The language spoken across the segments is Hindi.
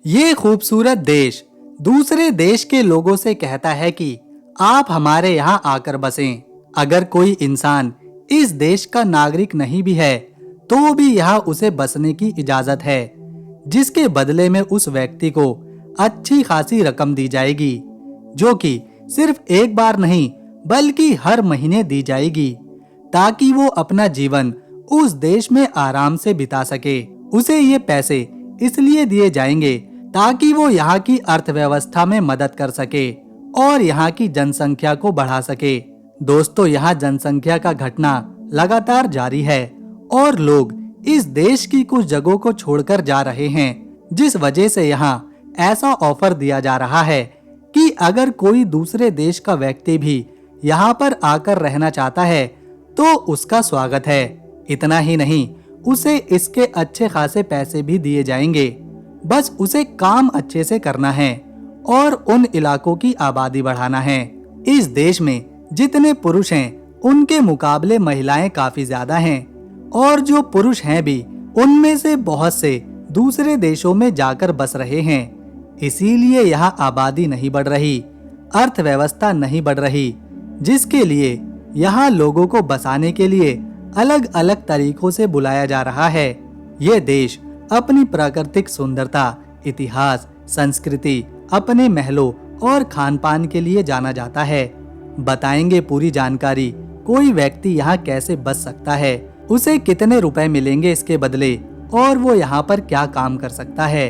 ये खूबसूरत देश दूसरे देश के लोगों से कहता है कि आप हमारे यहाँ आकर बसें। अगर कोई इंसान इस देश का नागरिक नहीं भी है तो भी यहाँ उसे बसने की इजाजत है, जिसके बदले में उस व्यक्ति को अच्छी खासी रकम दी जाएगी, जो कि सिर्फ एक बार नहीं बल्कि हर महीने दी जाएगी, ताकि वो अपना जीवन उस देश में आराम से बिता सके। उसे ये पैसे इसलिए दिए जाएंगे ताकि वो यहाँ की अर्थव्यवस्था में मदद कर सके और यहाँ की जनसंख्या को बढ़ा सके। दोस्तों, यहाँ जनसंख्या का घटना लगातार जारी है और लोग इस देश की कुछ जगहों को छोड़कर जा रहे हैं, जिस वजह से यहाँ ऐसा ऑफर दिया जा रहा है कि अगर कोई दूसरे देश का व्यक्ति भी यहाँ पर आकर रहना चाहता है तो उसका स्वागत है। इतना ही नहीं, उसे इसके अच्छे खासे पैसे भी दिए जाएंगे। बस उसे काम अच्छे से करना है और उन इलाकों की आबादी बढ़ाना है। इस देश में जितने पुरुष हैं उनके मुकाबले महिलाएं काफी ज्यादा हैं, और जो पुरुष हैं भी उनमें से बहुत से दूसरे देशों में जाकर बस रहे हैं। इसीलिए यहाँ आबादी नहीं बढ़ रही, अर्थव्यवस्था नहीं बढ़ रही, जिसके लिए यहाँ लोगों को बसाने के लिए अलग अलग तरीकों से बुलाया जा रहा है। ये देश अपनी प्राकृतिक सुंदरता, इतिहास, संस्कृति, अपने महलों और खान-पान के लिए जाना जाता है। बताएंगे पूरी जानकारी, कोई व्यक्ति यहाँ कैसे बस सकता है, उसे कितने रुपए मिलेंगे इसके बदले, और वो यहाँ पर क्या काम कर सकता है,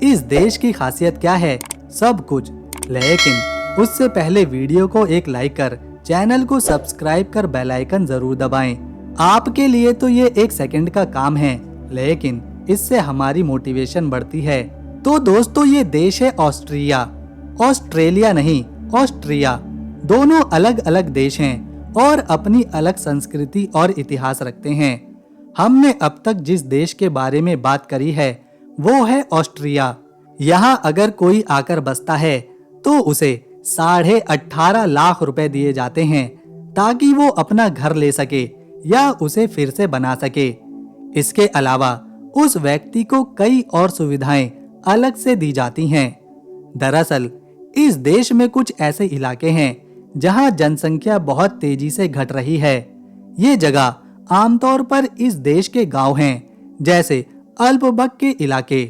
इस देश की खासियत क्या है, सब कुछ। लेकिन उससे पहले वीडियो को एक लाइक कर चैनल को सब्सक्राइब कर बेल आइकन जरूर दबाएं। आपके लिए तो ये एक सेकंड का काम है, लेकिन इससे हमारी मोटिवेशन बढ़ती है। तो दोस्तों, ये देश है ऑस्ट्रिया। ऑस्ट्रेलिया नहीं, ऑस्ट्रिया। दोनों अलग अलग देश हैं और अपनी अलग संस्कृति और इतिहास रखते हैं। हमने अब तक जिस देश के बारे में बात करी है वो है ऑस्ट्रिया। यहाँ अगर कोई आकर बसता है तो उसे 18.5 लाख रुपए दिए जाते हैं ताकि वो अपना घर ले सके या उसे फिर से बना सके। इसके अलावा उस व्यक्ति को कई और सुविधाएं अलग से दी जाती हैं। दरअसल इस देश में कुछ ऐसे इलाके हैं जहां जनसंख्या बहुत तेजी से घट रही है। ये जगह आमतौर पर इस देश के गांव हैं, जैसे अल्पबक के इलाके।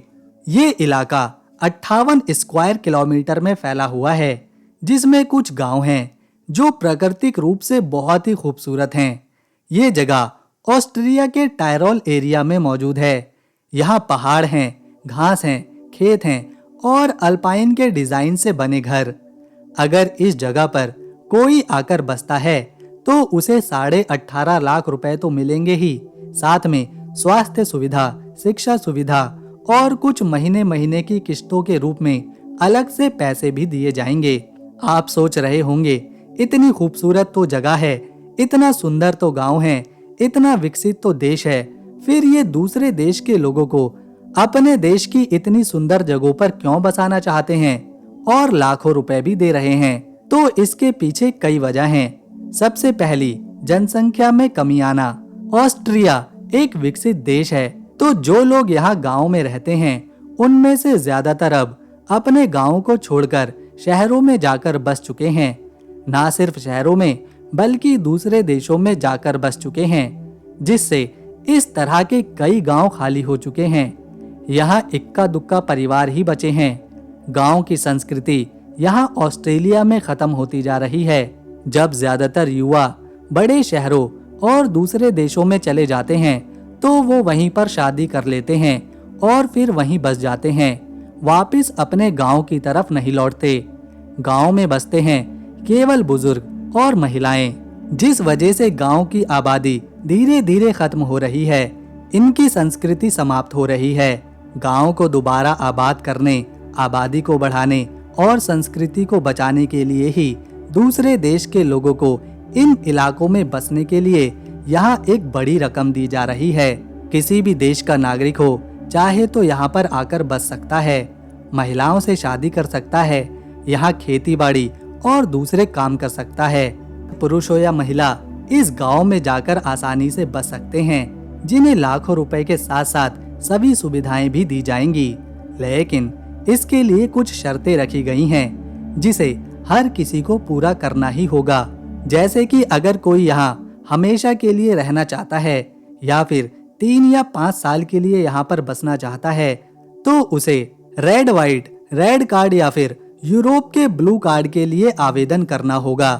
ये इलाका 58 स्क्वायर किलोमीटर में फैला हुआ है, जिसमें कुछ गांव हैं जो प्राकृतिक रूप से बहुत ही खूबसूरत हैं। ये जगह ऑस्ट्रिया के टायरोल एरिया में मौजूद है। यहाँ पहाड़ हैं, घास हैं, खेत हैं और अल्पाइन के डिजाइन से बने घर। अगर इस जगह पर कोई आकर बसता है तो उसे 18.5 लाख रुपए तो मिलेंगे ही, साथ में स्वास्थ्य सुविधा, शिक्षा सुविधा और कुछ महीने महीने की किस्तों के रूप में अलग से पैसे भी दिए जाएंगे। आप सोच रहे होंगे, इतनी खूबसूरत तो जगह है, इतना सुंदर तो गांव है, इतना विकसित तो देश है, फिर ये दूसरे देश के लोगों को अपने देश की इतनी सुंदर जगहों पर क्यों बसाना चाहते हैं और लाखों रुपए भी दे रहे हैं? तो इसके पीछे कई वजह हैं। सबसे पहली, जनसंख्या में कमी आना। ऑस्ट्रिया एक विकसित देश है, तो जो लोग यहाँ गाँव में रहते हैं उनमें से ज्यादातर अब अपने गाँव को छोड़कर शहरों में जाकर बस चुके हैं। ना सिर्फ शहरों में बल्कि दूसरे देशों में जाकर बस चुके हैं, जिससे इस तरह के कई गांव खाली हो चुके हैं। यहाँ इक्का दुक्का परिवार ही बचे हैं। गांव की संस्कृति यहाँ ऑस्ट्रेलिया में खत्म होती जा रही है। जब ज्यादातर युवा बड़े शहरों और दूसरे देशों में चले जाते हैं तो वो वहीं पर शादी कर लेते हैं और फिर वहीं बस जाते हैं, वापिस अपने गांव की तरफ नहीं लौटते। गांव में बसते हैं केवल बुजुर्ग और महिलाएं, जिस वजह से गांव की आबादी धीरे धीरे खत्म हो रही है। इनकी संस्कृति समाप्त हो रही है। गांव को दोबारा आबाद करने, आबादी को बढ़ाने और संस्कृति को बचाने के लिए ही दूसरे देश के लोगों को इन इलाकों में बसने के लिए यहाँ एक बड़ी रकम दी जा रही है। किसी भी देश का नागरिक हो चाहे तो यहाँ पर आकर बस सकता है, महिलाओं से शादी कर सकता है, यहाँ खेती बाड़ी और दूसरे काम कर सकता है। पुरुष हो या महिला इस गांव में जाकर आसानी से बस सकते हैं, जिन्हें लाखों रुपए के साथ साथ सभी सुविधाएं भी दी जाएंगी। लेकिन इसके लिए कुछ शर्तें रखी गई हैं, जिसे हर किसी को पूरा करना ही होगा। जैसे कि अगर कोई यहाँ हमेशा के लिए रहना चाहता है या फिर 3 या 5 साल के लिए यहाँ पर बसना चाहता है, तो उसे रेड कार्ड या फिर यूरोप के ब्लू कार्ड के लिए आवेदन करना होगा।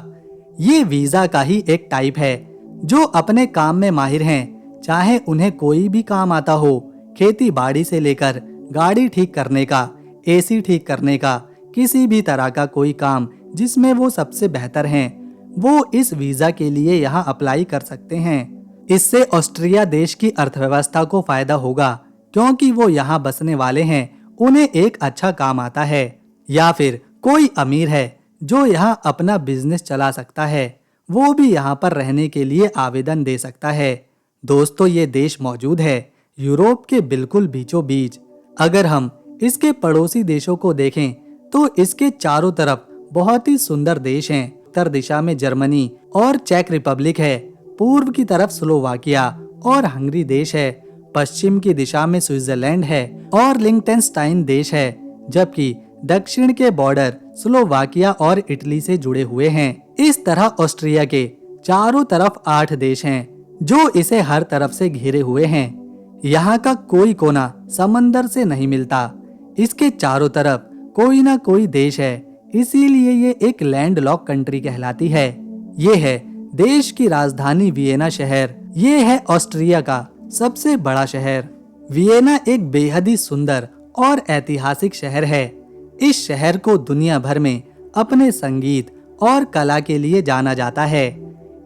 ये वीजा का ही एक टाइप है। जो अपने काम में माहिर हैं, चाहे उन्हें कोई भी काम आता हो, खेती बाड़ी से लेकर गाड़ी ठीक करने का, एसी ठीक करने का, किसी भी तरह का कोई काम जिसमें वो सबसे बेहतर हैं, वो इस वीजा के लिए यहाँ अप्लाई कर सकते हैं। इससे ऑस्ट्रिया देश की अर्थव्यवस्था को फायदा होगा, क्योंकि वो यहाँ बसने वाले हैं, उन्हें एक अच्छा काम आता है। या फिर कोई अमीर है जो यहाँ अपना बिजनेस चला सकता है, वो भी यहाँ पर रहने के लिए आवेदन दे सकता है। दोस्तों, ये देश मौजूद है यूरोप के बिल्कुल बीचों बीच। अगर हम इसके पड़ोसी देशों को देखें तो इसके चारों तरफ बहुत ही सुंदर देश हैं। उत्तर दिशा में जर्मनी और चेक रिपब्लिक है, पूर्व की तरफ स्लोवाकिया और हंगरी देश है, पश्चिम की दिशा में स्विट्जरलैंड है और लिंक्टेनस्टाइन देश है, जबकि दक्षिण के बॉर्डर स्लोवाकिया और इटली से जुड़े हुए हैं। इस तरह ऑस्ट्रिया के चारों तरफ 8 देश हैं जो इसे हर तरफ से घिरे हुए हैं। यहाँ का कोई कोना समंदर से नहीं मिलता। इसके चारों तरफ कोई ना कोई देश है, इसीलिए ये एक लैंडलॉक कंट्री कहलाती है। ये है देश की राजधानी वियना शहर। ये है ऑस्ट्रिया का सबसे बड़ा शहर। वियना एक बेहद ही सुंदर और ऐतिहासिक शहर है। इस शहर को दुनिया भर में अपने संगीत और कला के लिए जाना जाता है,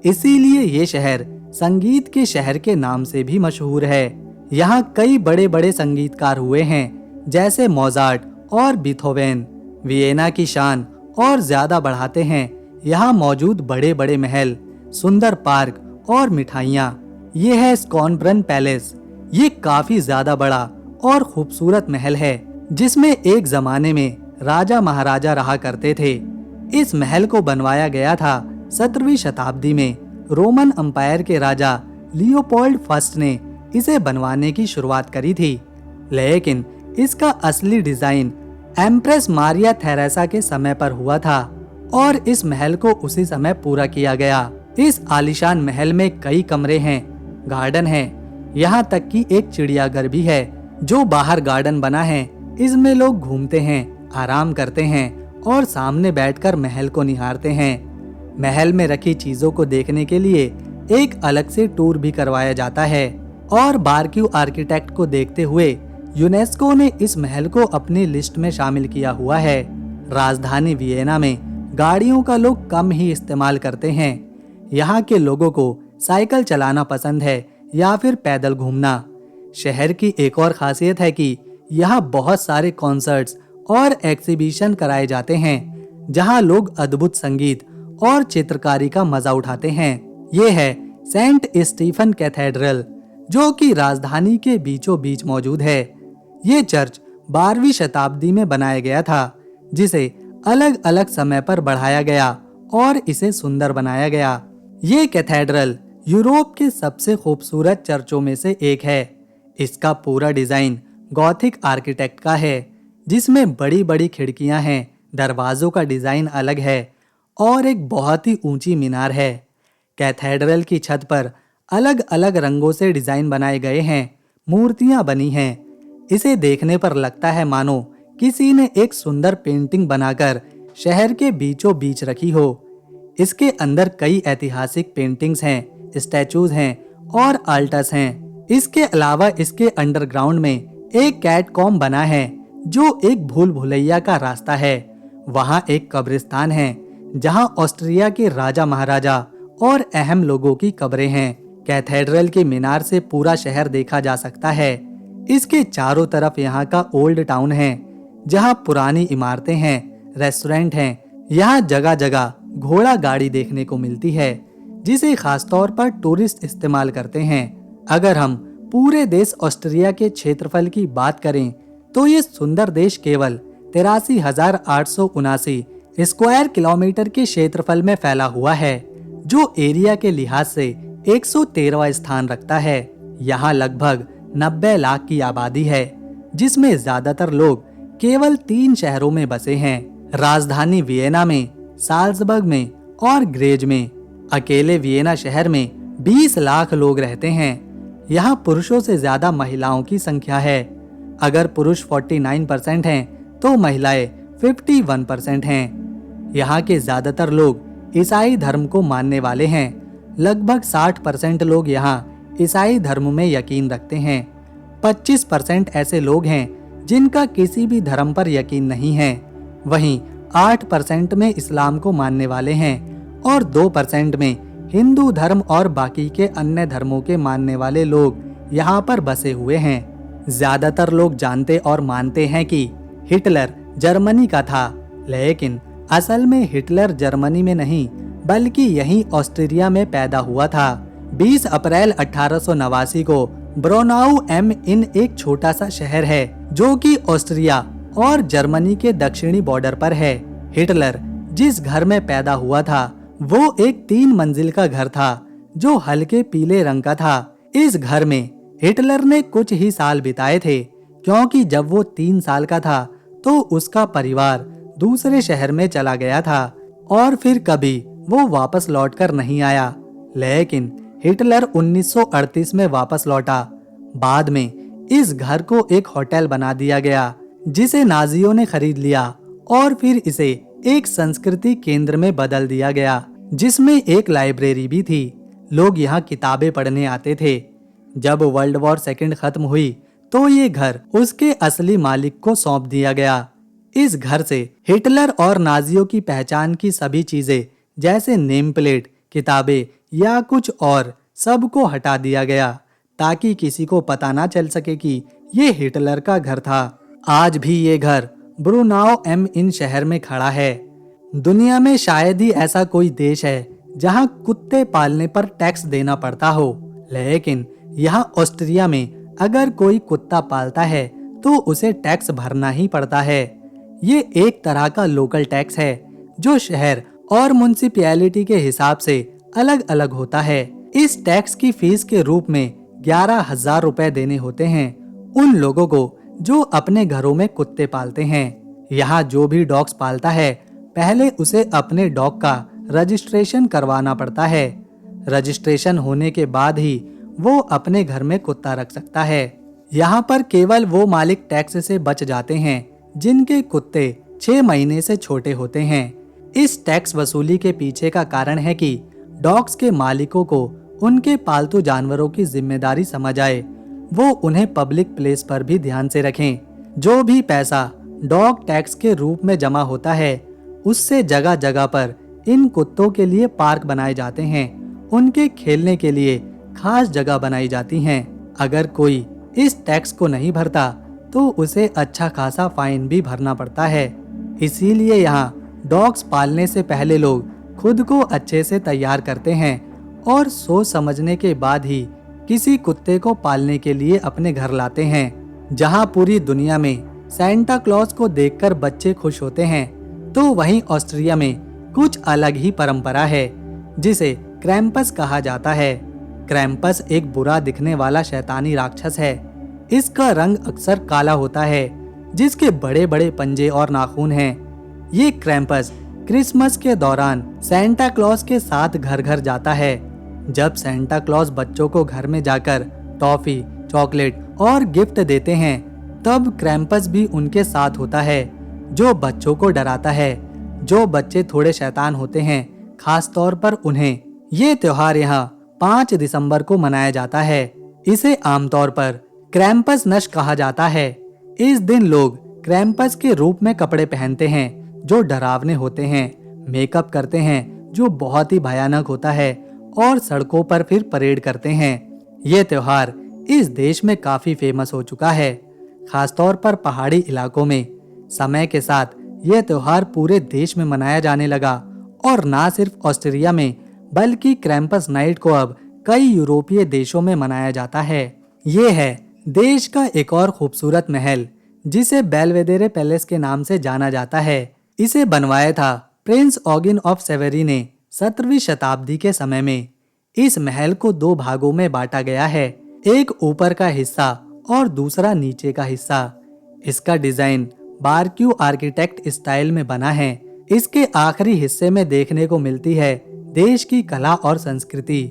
इसीलिए ये शहर संगीत के शहर के नाम से भी मशहूर है। यहाँ कई बड़े बड़े संगीतकार हुए हैं, जैसे मोजार्ट और बीथोवेन। वियना की शान और ज्यादा बढ़ाते हैं यहाँ मौजूद बड़े बड़े महल, सुंदर पार्क और मिठाइयाँ। ये है स्कॉनब्रन पैलेस। ये काफी ज्यादा बड़ा और खूबसूरत महल है, जिसमें एक जमाने में राजा महाराजा रहा करते थे। इस महल को बनवाया गया था 17वीं शताब्दी में। रोमन अंपायर के राजा लियोपोल्ड फर्स्ट ने इसे बनवाने की शुरुआत करी थी, लेकिन इसका असली डिजाइन एम्प्रेस मारिया थेरेसा के समय पर हुआ था और इस महल को उसी समय पूरा किया गया। इस आलीशान महल में कई कमरे हैं, गार्डन है, यहाँ तक कि एक चिड़ियाघर भी है। जो बाहर गार्डन बना है, इसमें लोग घूमते हैं, आराम करते हैं और सामने बैठकर महल को निहारते हैं। महल में रखी चीजों को देखने के लिए एक अलग से टूर भी करवाया जाता है और बारक्यू आर्किटेक्ट को देखते हुए यूनेस्को ने इस महल को अपनी लिस्ट में शामिल किया हुआ है। राजधानी वियना में गाड़ियों का लोग कम ही इस्तेमाल करते हैं। यहाँ के लोगों को साइकिल चलाना पसंद है या फिर पैदल घूमना। शहर की एक और खासियत है कि यहाँ बहुत सारे कॉन्सर्ट्स और एग्जीबिशन कराए जाते हैं, जहाँ लोग अद्भुत संगीत और चित्रकारी का मजा उठाते हैं। ये है सेंट स्टीफन कैथेड्रल, जो कि राजधानी के बीचों बीच मौजूद है। ये चर्च 12वीं शताब्दी में बनाया गया था, जिसे अलग अलग समय पर बढ़ाया गया और इसे सुंदर बनाया गया। ये कैथेड्रल यूरोप के सबसे खूबसूरत चर्चों में से एक है। इसका पूरा डिजाइन गॉथिक आर्किटेक्ट का है, जिसमें बड़ी बड़ी खिड़कियां हैं, दरवाजों का डिजाइन अलग है और एक बहुत ही ऊंची मीनार है। कैथेड्रल की छत पर अलग अलग रंगों से डिजाइन बनाए गए हैं, मूर्तियां बनी हैं। इसे देखने पर लगता है मानो किसी ने एक सुंदर पेंटिंग बनाकर शहर के बीचों बीच रखी हो। इसके अंदर कई ऐतिहासिक पेंटिंग्स हैं, स्टैचूज हैं और आल्टस हैं। इसके अलावा इसके अंडरग्राउंड में एक कैटकॉम्ब बना है, जो एक भूल भुलैया का रास्ता है। वहाँ एक कब्रिस्तान है, जहाँ ऑस्ट्रिया के राजा महाराजा और अहम लोगों की कब्रें हैं। कैथेड्रल के मीनार से पूरा शहर देखा जा सकता है। इसके चारों तरफ यहाँ का ओल्ड टाउन है, जहाँ पुरानी इमारतें हैं, रेस्टोरेंट हैं। यहाँ जगह जगह घोड़ा गाड़ी देखने को मिलती है, जिसे खासतौर पर टूरिस्ट इस्तेमाल करते हैं। अगर हम पूरे देश ऑस्ट्रिया के क्षेत्रफल की बात करें, तो ये सुंदर देश केवल 83,879 स्क्वायर किलोमीटर के क्षेत्रफल में फैला हुआ है, जो एरिया के लिहाज से 113वां स्थान रखता है। यहाँ लगभग 90 लाख की आबादी है, जिसमें ज्यादातर लोग केवल 3 शहरों में बसे हैं, राजधानी वियना में, साल्जबर्ग में और ग्रेज में। अकेले वियना शहर में 20 लाख लोग रहते हैं। यहाँ पुरुषों से ज्यादा महिलाओं की संख्या है। अगर पुरुष 49% हैं, तो महिलाएं 51% हैं। यहाँ के ज्यादातर लोग ईसाई धर्म को मानने वाले हैं। लगभग 60% लोग यहाँ ईसाई धर्म में यकीन रखते हैं। 25% ऐसे लोग हैं जिनका किसी भी धर्म पर यकीन नहीं है। वहीं 8% में इस्लाम को मानने वाले हैं और 2% में हिंदू धर्म और बाकी के अन्य धर्मों के मानने वाले लोग यहाँ पर बसे हुए हैं। ज्यादातर लोग जानते और मानते हैं कि हिटलर जर्मनी का था, लेकिन असल में हिटलर जर्मनी में नहीं बल्कि यहीं ऑस्ट्रिया में पैदा हुआ था। 20 अप्रैल 1889 को ब्रोनाउ एम इन एक छोटा सा शहर है जो कि ऑस्ट्रिया और जर्मनी के दक्षिणी बॉर्डर पर है। हिटलर जिस घर में पैदा हुआ था वो एक 3 मंजिल का घर था जो हल्के पीले रंग का था। इस घर में हिटलर ने कुछ ही साल बिताए थे, क्योंकि जब वो 3 साल का था तो उसका परिवार दूसरे शहर में चला गया था और फिर कभी वो वापस लौटकर नहीं आया। लेकिन हिटलर 1938 में वापस लौटा। बाद में इस घर को एक होटल बना दिया गया जिसे नाजियों ने खरीद लिया और फिर इसे एक संस्कृति केंद्र में बदल दिया गया जिसमें एक लाइब्रेरी भी थी। लोग यहाँ किताबें पढ़ने आते थे। जब वर्ल्ड वॉर सेकंड खत्म हुई तो ये घर उसके असली मालिक को सौंप दिया गया। इस घर से हिटलर और नाजियों की पहचान की सभी चीजें जैसे नेम प्लेट, किताबें या कुछ और सबको हटा दिया गया ताकि किसी को पता ना चल सके कि ये हिटलर का घर था। आज भी ये घर ब्रुनाउ एम इन शहर में खड़ा है। दुनिया में शायद ही ऐसा कोई देश है जहां कुत्ते पालने पर टैक्स देना पड़ता हो, लेकिन यहाँ ऑस्ट्रिया में अगर कोई कुत्ता पालता है तो उसे टैक्स भरना ही पड़ता है। ये एक तरह का लोकल टैक्स है जो शहर और म्युनिसिपैलिटी के हिसाब से अलग अलग होता है। इस टैक्स की फीस के रूप में 11,000 रुपए देने होते हैं उन लोगों को जो अपने घरों में कुत्ते पालते हैं। यहाँ जो भी डॉग्स पालता है पहले उसे अपने डॉग का रजिस्ट्रेशन करवाना पड़ता है। रजिस्ट्रेशन होने के बाद ही वो अपने घर में कुत्ता रख सकता है। यहाँ पर केवल वो मालिक टैक्स से बच जाते हैं जिनके कुत्ते 6 महीने से छोटे होते हैं। इस टैक्स वसूली के पीछे का कारण है कि डॉग्स के मालिकों को उनके पालतू जानवरों की जिम्मेदारी समझ आए, वो उन्हें पब्लिक प्लेस पर भी ध्यान से रखें। जो भी पैसा डॉग टैक्स के रूप में जमा होता है उससे जगह जगह पर इन कुत्तों के लिए पार्क बनाए जाते हैं, उनके खेलने के लिए खास जगह बनाई जाती हैं। अगर कोई इस टैक्स को नहीं भरता तो उसे अच्छा खासा फाइन भी भरना पड़ता है। इसीलिए यहाँ डॉग्स पालने से पहले लोग खुद को अच्छे से तैयार करते हैं और सोच समझने के बाद ही किसी कुत्ते को पालने के लिए अपने घर लाते हैं। जहाँ पूरी दुनिया में सैंटा क्लॉज को देखकर बच्चे खुश होते हैं, तो वहीं ऑस्ट्रिया में कुछ अलग ही परंपरा है जिसे क्रैम्पस कहा जाता है। क्रैम्पस एक बुरा दिखने वाला शैतानी राक्षस है। इसका रंग अक्सर काला होता है, जिसके बड़े बड़े पंजे और नाखून हैं। ये क्रैम्पस क्रिसमस के दौरान सैंटा क्लॉज के साथ घर घर जाता है। जब सैंटा क्लॉज बच्चों को घर में जाकर टॉफी, चॉकलेट और गिफ्ट देते हैं, तब क्रैम्पस भी उनके साथ होता है, जो बच्चों को डराता है। जो बच्चे थोड़े शैतान होते हैं, खास तौर पर उन्हें ये त्योहार यहाँ 5 दिसंबर को मनाया जाता है। इसे आमतौर पर क्रैम्पस नश कहा जाता है। इस दिन लोग क्रैम्पस के रूप में कपड़े पहनते हैं जो डरावने होते हैं, मेकअप करते हैं जो बहुत ही भयानक होता है और सड़कों पर फिर परेड करते हैं। ये त्योहार इस देश में काफी फेमस हो चुका है, खासतौर पर पहाड़ी इलाकों में। समय के साथ यह त्योहार पूरे देश में मनाया जाने लगा और ना सिर्फ ऑस्ट्रिया में बल्कि क्रैम्पस नाइट को अब कई यूरोपीय देशों में मनाया जाता है। ये है देश का एक और खूबसूरत महल जिसे बेलवेदेरे पैलेस के नाम से जाना जाता है। इसे बनवाया था प्रिंस ऑगिन ऑफ सेवेरी ने 17वीं शताब्दी के समय में। इस महल को 2 भागों में बांटा गया है, एक ऊपर का हिस्सा और दूसरा नीचे का हिस्सा। इसका डिजाइन बारक्यू आर्किटेक्ट स्टाइल में बना है। इसके आखिरी हिस्से में देखने को मिलती है देश की कला और संस्कृति।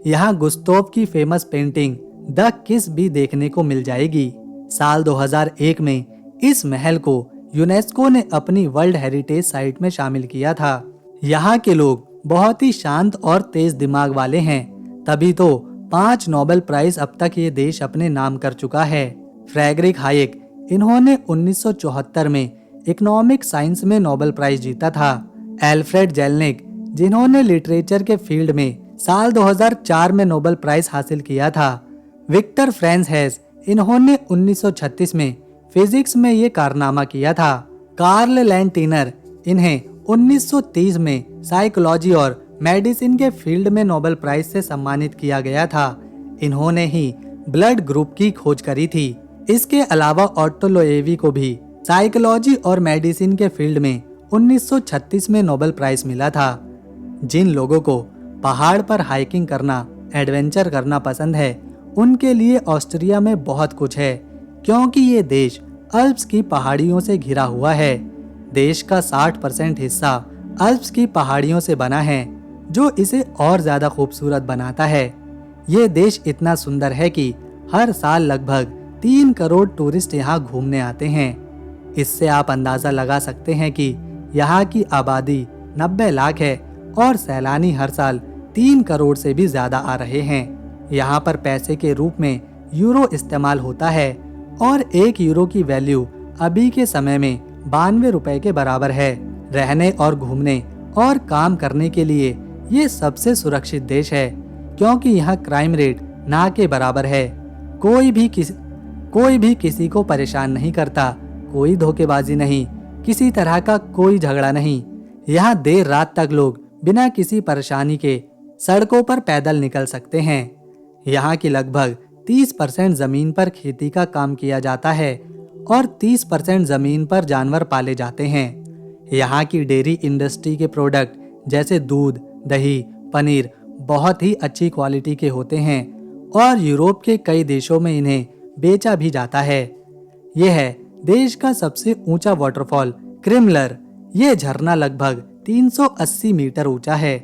यहाँ गुस्तोव की फेमस पेंटिंग द किस भी देखने को मिल जाएगी। साल 2001 में इस महल को यूनेस्को ने अपनी वर्ल्ड हेरिटेज साइट में शामिल किया था। यहाँ के लोग बहुत ही शांत और तेज दिमाग वाले हैं, तभी तो 5 नोबेल प्राइज अब तक ये देश अपने नाम कर चुका है। फ्रेडरिक हायेक, इन्होंने 1974 में इकोनॉमिक साइंस में नोबेल प्राइज जीता था। एल्फ्रेड जेलनिक, जिन्होंने लिटरेचर के फील्ड में साल 2004 में नोबेल प्राइज हासिल किया था। विक्टर फ्रांस हेस, इन्होंने 1936 में फिजिक्स में ये कारनामा किया था। कार्ल लैंटिनर, इन्हें 1930 में साइकोलॉजी और मेडिसिन के फील्ड में नोबेल प्राइज से सम्मानित किया गया था। इन्होंने ही ब्लड ग्रुप की खोज करी थी। इसके अलावा ऑट्टो लोएवी को भी साइकोलॉजी और मेडिसिन के फील्ड में 1936 में नोबेल प्राइज मिला था। जिन लोगों को पहाड़ पर हाइकिंग करना, एडवेंचर करना पसंद है, उनके लिए ऑस्ट्रिया में बहुत कुछ है, क्योंकि ये देश अल्प्स की पहाड़ियों से घिरा हुआ है। देश का 60% हिस्सा अल्प्स की पहाड़ियों से बना है, जो इसे और ज्यादा खूबसूरत बनाता है। ये देश इतना सुंदर है कि हर साल लगभग 3 करोड़ टूरिस्ट यहाँ घूमने आते हैं। इससे आप अंदाजा लगा सकते हैं कि यहाँ की आबादी 90 लाख है और सैलानी हर साल 3 करोड़ से भी ज्यादा आ रहे हैं। यहाँ पर पैसे के रूप में यूरो इस्तेमाल होता है और 1 यूरो की वैल्यू अभी के समय में 92 रुपए के बराबर है। रहने और घूमने और काम करने के लिए ये सबसे सुरक्षित देश है, क्योंकि यहाँ क्राइम रेट ना के बराबर है। कोई भी किसी को परेशान नहीं करता, कोई धोखेबाजी नहीं, किसी तरह का कोई झगड़ा नहीं। यहाँ देर रात तक लोग बिना किसी परेशानी के सड़कों पर पैदल निकल सकते हैं। यहाँ की लगभग 30% जमीन पर खेती का काम किया जाता है और 30% जमीन पर जानवर पाले जाते हैं। यहाँ की डेयरी इंडस्ट्री के प्रोडक्ट जैसे दूध, दही, पनीर बहुत ही अच्छी क्वालिटी के होते हैं और यूरोप के कई देशों में इन्हें बेचा भी जाता है। यह है देश का सबसे ऊंचा वाटरफॉल क्रिमलर। ये झरना लगभग 380 मीटर ऊंचा है।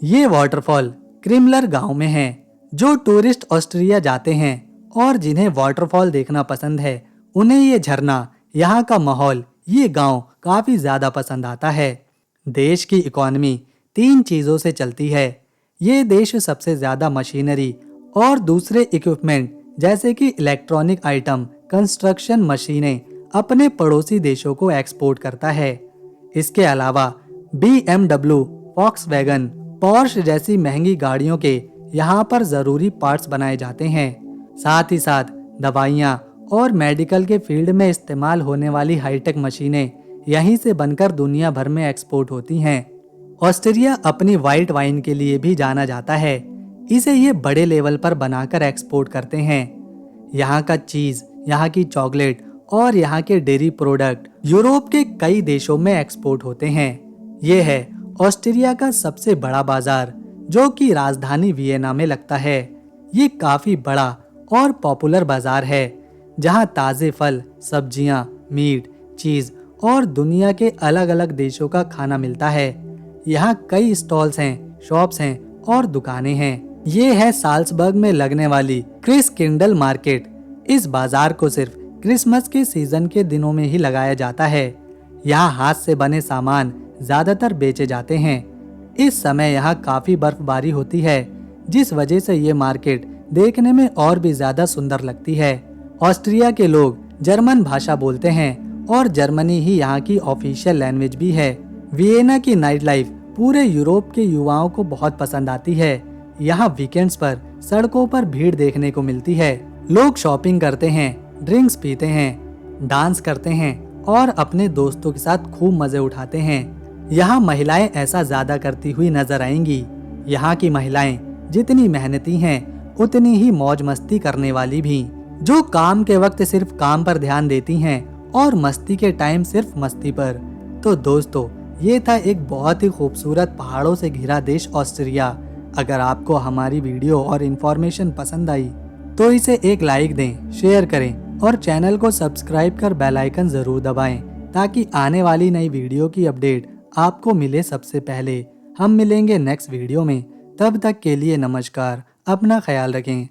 ये वाटरफॉल क्रिमलर गांव में है। जो टूरिस्ट ऑस्ट्रिया जाते हैं और जिन्हें वाटरफॉल देखना पसंद है, उन्हें ये झरना, यहाँ का माहौल, ये गांव काफी ज्यादा पसंद आता है। देश की इकोनॉमी 3 चीजों से चलती है। ये देश सबसे ज्यादा मशीनरी और दूसरे इक्विपमेंट जैसे कि इलेक्ट्रॉनिक आइटम, कंस्ट्रक्शन मशीनें अपने पड़ोसी देशों को एक्सपोर्ट करता है। इसके अलावा BMW, वॉक्सवैगन, पोर्श जैसी महंगी गाड़ियों के यहाँ पर जरूरी पार्ट्स बनाए जाते हैं। साथ ही साथ दवाइयाँ और मेडिकल के फील्ड में इस्तेमाल होने वाली हाईटेक मशीनें यहीं से बनकर दुनिया भर में एक्सपोर्ट होती हैं। ऑस्ट्रिया अपनी व्हाइट वाइन के लिए भी जाना जाता है। इसे ये बड़े लेवल पर बनाकर एक्सपोर्ट करते हैं। यहाँ का चीज, यहाँ की चॉकलेट और यहाँ के डेयरी प्रोडक्ट यूरोप के कई देशों में एक्सपोर्ट होते हैं। ये है ऑस्ट्रिया का सबसे बड़ा बाजार, जो कि राजधानी वियना में लगता है। ये काफी बड़ा और पॉपुलर बाजार है, जहाँ ताजे फल, सब्जियाँ, मीट, चीज और दुनिया के अलग अलग देशों का खाना मिलता है। यहाँ कई स्टॉल्स हैं, शॉप्स हैं और दुकानें हैं। ये है साल्सबर्ग में लगने वाली क्रिस्किंडल मार्केट। इस बाजार को सिर्फ क्रिसमस के सीजन के दिनों में ही लगाया जाता है। यहाँ हाथ से बने सामान ज्यादातर बेचे जाते हैं। इस समय यहाँ काफी बर्फबारी होती है, जिस वजह से ये मार्केट देखने में और भी ज्यादा सुंदर लगती है। ऑस्ट्रिया के लोग जर्मन भाषा बोलते हैं और जर्मनी ही यहाँ की ऑफिशियल लैंग्वेज भी है। वियना की नाइट लाइफ पूरे यूरोप के युवाओं को बहुत पसंद आती है। यहाँ वीकेंड्स पर सड़कों पर भीड़ देखने को मिलती है। लोग शॉपिंग करते हैं, ड्रिंक्स पीते हैं, डांस करते हैं और अपने दोस्तों के साथ खूब मजे उठाते हैं। यहाँ महिलाएं ऐसा ज्यादा करती हुई नजर आएंगी। यहाँ की महिलाएं जितनी मेहनती हैं, उतनी ही मौज मस्ती करने वाली भी, जो काम के वक्त सिर्फ काम पर ध्यान देती हैं और मस्ती के टाइम सिर्फ मस्ती पर। तो दोस्तों, ये था एक बहुत ही खूबसूरत पहाड़ों से घिरा देश ऑस्ट्रिया। अगर आपको हमारी वीडियो और इन्फॉर्मेशन पसंद आई तो इसे एक लाइक दें, शेयर करें और चैनल को सब्सक्राइब कर बेल आइकन जरूर दबाएं। ताकि आने वाली नई वीडियो की अपडेट आपको मिले सबसे पहले। हम मिलेंगे नेक्स्ट वीडियो में, तब तक के लिए नमस्कार, अपना ख्याल रखें।